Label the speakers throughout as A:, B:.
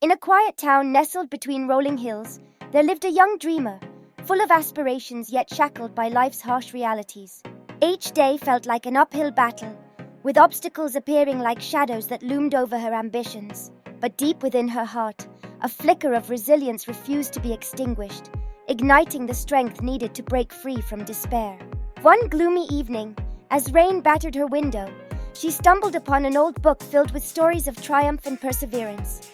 A: In a quiet town nestled between rolling hills, there lived a young dreamer, full of aspirations yet shackled by life's harsh realities. Each day felt like an uphill battle, with obstacles appearing like shadows that loomed over her ambitions. But deep within her heart, a flicker of resilience refused to be extinguished, igniting the strength needed to break free from despair. One gloomy evening, as rain battered her window, she stumbled upon an old book filled with stories of triumph and perseverance.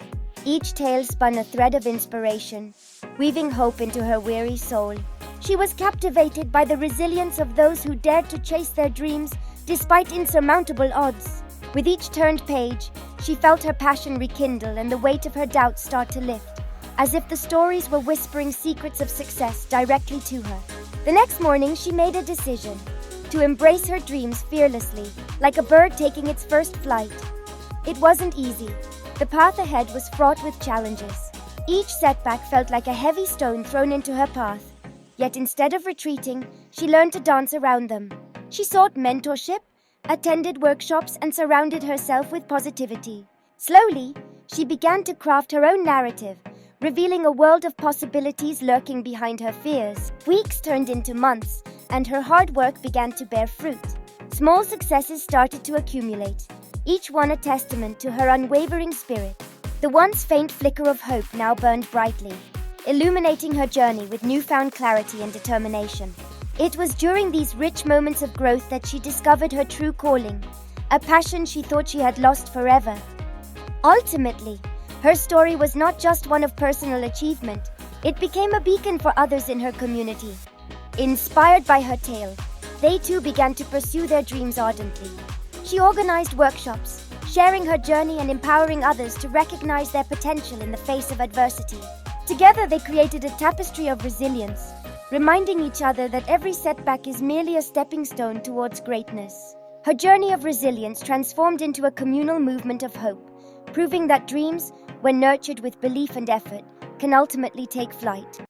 A: Each tale spun a thread of inspiration, weaving hope into her weary soul. She was captivated by the resilience of those who dared to chase their dreams despite insurmountable odds. With each turned page, she felt her passion rekindle and the weight of her doubts start to lift, as if the stories were whispering secrets of success directly to her. The next morning, she made a decision to embrace her dreams fearlessly, like a bird taking its first flight. It wasn't easy. The path ahead was fraught with challenges. Each setback felt like a heavy stone thrown into her path. Yet instead of retreating, she learned to dance around them. She sought mentorship, attended workshops, and surrounded herself with positivity. Slowly, she began to craft her own narrative, revealing a world of possibilities lurking behind her fears. Weeks turned into months, and her hard work began to bear fruit. Small successes started to accumulate, each one a testament to her unwavering spirit. The once faint flicker of hope now burned brightly, illuminating her journey with newfound clarity and determination. It was during these rich moments of growth that she discovered her true calling, a passion she thought she had lost forever. Ultimately, her story was not just one of personal achievement, it became a beacon for others in her community. Inspired by her tale, they too began to pursue their dreams ardently. She organized workshops, sharing her journey and empowering others to recognize their potential in the face of adversity. Together they created a tapestry of resilience, reminding each other that every setback is merely a stepping stone towards greatness. Her journey of resilience transformed into a communal movement of hope, proving that dreams, when nurtured with belief and effort, can ultimately take flight.